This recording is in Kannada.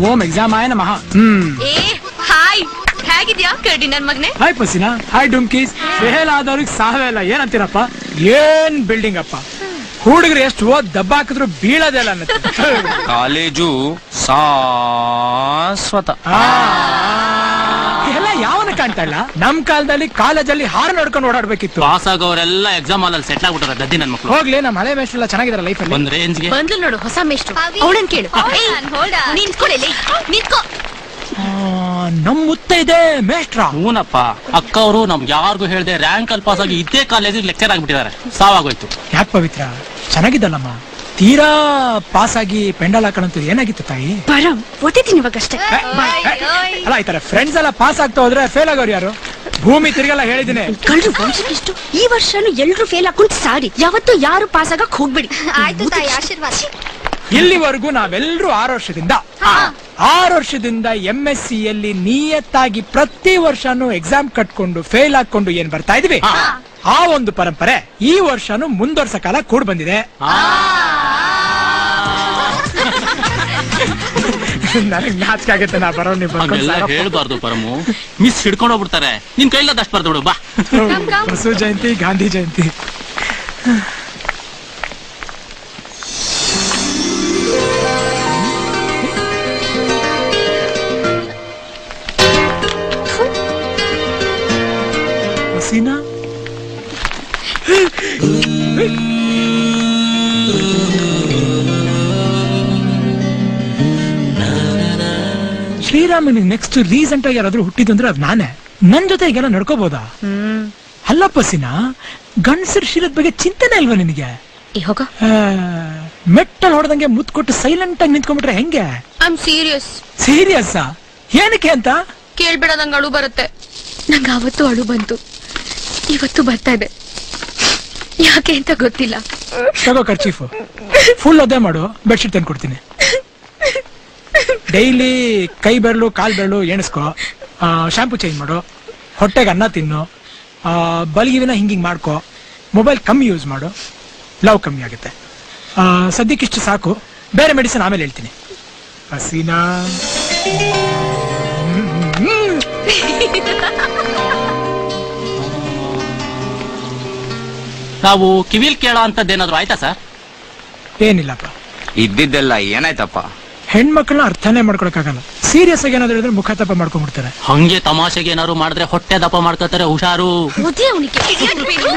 ಓಂ ಎಕ್ಸಾಮ್ ಆಯ ನಮಃ. ಏ ಹಾಯ್, ಹೇಗಿದ್ಯಾ ಕರಡಿ ನನ್ ಮಗನೆ? ಹಾಯ್ ಪಸಿನ, ಹಾಯ್ ಡುಮ್ಕೀಸ್. ಫೇಲ್ ಆದವ್ರಿಗೆ ಸಾವೇ ಇಲ್ಲ ಏನಂತೀರಪ್ಪ? ಏನ್ ಬಿಲ್ಡಿಂಗ್ ಅಪ್ಪ, ಹುಡುಗರು ಎಷ್ಟು ಓದ್ ದಬ್ಬ ಹಾಕಿದ್ರು ಬೀಳೋದೇ ಇಲ್ಲ ಅನ್ನತ್ತೆ. ಕಾಲೇಜು ಶಾಶ್ವತ. ಎಲ್ಲ ಯಾವನ ಕಾಣ್ತಾ ಇಲ್ಲ. ನಮ್ ಕಾಲದಲ್ಲಿ ಕಾಲೇಜಲ್ಲಿ ಹಾರು ನೋಡ್ಕೊಂಡು ಓಡಾಡ್ಬೇಕಿತ್ತು. ಪಾಸ್ ಆಗೋರೆಲ್ಲ ಎಕ್ಸಾಮ್ ಹಾಲಲ್ಲಿ ಸೆಟ್ಲ್ ಆಗ್ಬಿಟ್ಟಾರೆ ಗದ್ದಿ ನನ್ ಮಕ್ಳು. ಹೋಗ್ಲಿ, ನಮ್ಮ ಹಳೆ ಮೇಷ್ಟ್ರೆಲ್ಲ ಚೆನ್ನಾಗಿದಾರೆ ಲೈಫಲ್ಲಿ. ಒಂದ್ ರೇಂಜ್ಗೆ ಬಂದ್ಲು ನೋಡು ಹೊಸ ಮೇಷ್ಟ್ರು, ಅವಳನ್ ಕೇಳು. ನಿಂತ್ಕೊಳ್ಳಿ, ನಿಂತ್ಕೋ. ನಮ್ ಮುತ್ತೈದೆ ಮೇಷ್ಟ್ರ. ಹೂನಪ್ಪ, ಅಕ್ಕ ಅವರು ನಮ್ಗೆ ಯಾರಿಗೂ ಹೇಳ್ದೆ ರ್ಯಾಂಕ್ ಅಲ್ಲಿ ಪಾಸ್ ಆಗಿ ಇದೇ ಕಾಲೇಜಿಗೆ ಲೆಕ್ಚರ್ ಆಗ್ಬಿಟ್ಟಿದ್ದಾರೆ. ಸಾವಾಗೋಯ್ತು. ಯಾಕೆ ಪವಿತ್ರ, ಚೆನ್ನಾಗಿದ್ದಲ್ಲಮ್ಮ. ತೀರಾ ಪಾಸ್ ಆಗಿ ಪೆಂಡಲ್ ಹಾಕೋಣಂತ ಏನಾಗಿತ್ತು ತಾಯಿ? ಪರಂ ಓದಿದ್ದೀನಿ ಇವಾಗಷ್ಟೇ. ಅಲ್ಲ, ಈ ತರ ಫ್ರೆಂಡ್ಸ್ ಎಲ್ಲ ಪಾಸ್ ಆಗ್ತಾ ಹೋದ್ರೆ ಫೇಲ್ ಆಗೋರು ಯಾರು? ಭೂಮಿ ತಿರ್ಗಲ್ಲ ಹೇಳಿದ್ದೀನಿ. ಕಳ್ರು ವಂಶಕ್ಕಿಷ್ಟು ಈ ವರ್ಷನು ಎಲ್ರು ಫೇಲ್ ಹಾಕೊಂಡು ಸಾರಿ. ಯಾವತ್ತು ಯಾರು ಪಾಸ್ ಆಗಕ್ ಹೋಗ್ಬೇಡಿ. ಆಯ್ತು ತಾಯಿ, ಆಶೀರ್ವಾದ. ಇಲ್ಲಿವರೆಗೂ ನಾವೆಲ್ಲರೂ 6 ವರ್ಷದಿಂದ MSc ಯಲ್ಲಿ ನಿಯತ್ತಾಗಿ ಪ್ರತಿ ವರ್ಷನೂ ಎಕ್ಸಾಮ್ ಕಟ್ಕೊಂಡು ಫೇಲ್ ಹಾಕೊಂಡು ಏನ್ ಬರ್ತಾ ಇದೀವಿ, ಆ ಒಂದು ಪರಂಪರೆ ಈ ವರ್ಷನೂ ಮುಂದುವರ್ಸ ಕಾಲ ಕೂಡ್ ಬಂದಿದೆ. ನನಗ್ ನಾಚಿಕೆ ಆಗುತ್ತೆ. ನಾ ಬರೋ ಹೇಳ್ಬಾರ್ದು ಪರಮು, ಮಿಸ್ ಹಿಡ್ಕೊಂಡು ಹೋಗ್ಬಿಡ್ತಾರೆ. ನಿನ್ ಕೈಲಾದಷ್ಟು ಬರ್ದು ಬಿಡು ಬಾ. ಬಸವ ಜಯಂತಿ, ಗಾಂಧಿ ಜಯಂತಿ. ಹಸೀನಾ, ಶ್ರೀರಾಮನಿಗೆ ನೆಕ್ಸ್ಟ್ ರೀಸೆಂಟ್ ಆಗಿ ಯಾರಾದ್ರೂ ಹುಟ್ಟಿದಂದ್ರೆ ಅದ್ ನಾನೇ. ನನ್ ಜೊತೆ ಈಗೆಲ್ಲ ನಡ್ಕೋಬಹುದಾ? ಅಲ್ಲಪ್ಪ ಸೀನಾ, ಗಂಡಸರ್ ಶೀಲದ ಬಗ್ಗೆ ಚಿಂತೆನೆ ಇಲ್ವಾ ನಿನಗೆ? ಮೆಟ್ಟಲ್ ಹೊಡೆದಂಗೆ ಮುತ್ ಕೊಟ್ಟು ಸೈಲೆಂಟ್ ಆಗಿ ನಿಂತ್ಕೊಂಡ್ಬಿಟ್ರೆ ಹೆಂಗೆ? I serious. ಸೀರಿಯಸ್? ಏನಕ್ಕೆ ಅಂತ ಕೇಳ್ಬೇಡ, ನಂಗೆ ಅಳು ಬರುತ್ತೆ. ನಂಗೆ ಅವತ್ತು ಅಳು ಬಂತು, ಇವತ್ತು ಬರ್ತಾ ಇದೆ. ಯಾಕೆ ಅಂತ ಗೊತ್ತಿಲ್ಲ. ತಗೋ ಕರ್ಚೀಫು, ಫುಲ್ ಅದೇ ಮಾಡು, ಬೆಡ್ಶೀಟ್ ತಂದು ಕೊಡ್ತೀನಿ. ಡೈಲಿ ಕೈ ಬೆರಳು ಕಾಲ್ ಬೆರಳು ಎಣಿಸ್ಕೊ, ಶಾಂಪು ಚೇಂಜ್ ಮಾಡು, ಹೊಟ್ಟೆಗೆ ಅನ್ನ ತಿನ್ನು, ಬಲ್ಗಿವಿನ ಹಿಂಗಿಂಗ್ ಮಾಡ್ಕೊ, ಮೊಬೈಲ್ ಕಮ್ಮಿ ಯೂಸ್ ಮಾಡು, ಲವ್ ಕಮ್ಮಿ ಆಗುತ್ತೆ. ಸದ್ಯಕ್ಕಿಷ್ಟು ಸಾಕು, ಬೇರೆ ಮೆಡಿಸಿನ್ ಆಮೇಲೆ ಹೇಳ್ತೀನಿ. ಹಸೀನಾ, ನಾವು ಕಿವಿಲ್ ಕೇಳೋ ಅಂತದ್ದೇನಾದ್ರು ಆಯ್ತಾ ಸರ್? ಏನಿಲ್ಲಪ್ಪ. ಇದ್ದಿದ್ದೆಲ್ಲ ಏನಾಯ್ತಪ್ಪ? ಹೆಣ್ಮಕ್ಳನ್ನ ಅರ್ಥನೇ ಮಾಡ್ಕೊಳಕ್ಕಾಗಲ್ಲ. ಸೀರಿಯಸ್ ಆಗಿ ಏನಾದ್ರು ಹೇಳಿದ್ರೆ ಮುಖ ತಪ್ಪ ಮಾಡ್ಕೊಂಡ್ಬಿಡ್ತಾರೆ. ಹಂಗೆ ತಮಾಷೆಗೆ ಏನಾದ್ರು ಮಾಡಿದ್ರೆ ಹೊಟ್ಟೆ ದಪ್ಪ ಮಾಡ್ಕೋತಾರೆ, ಹುಷಾರು. ಅವನಿಗೆ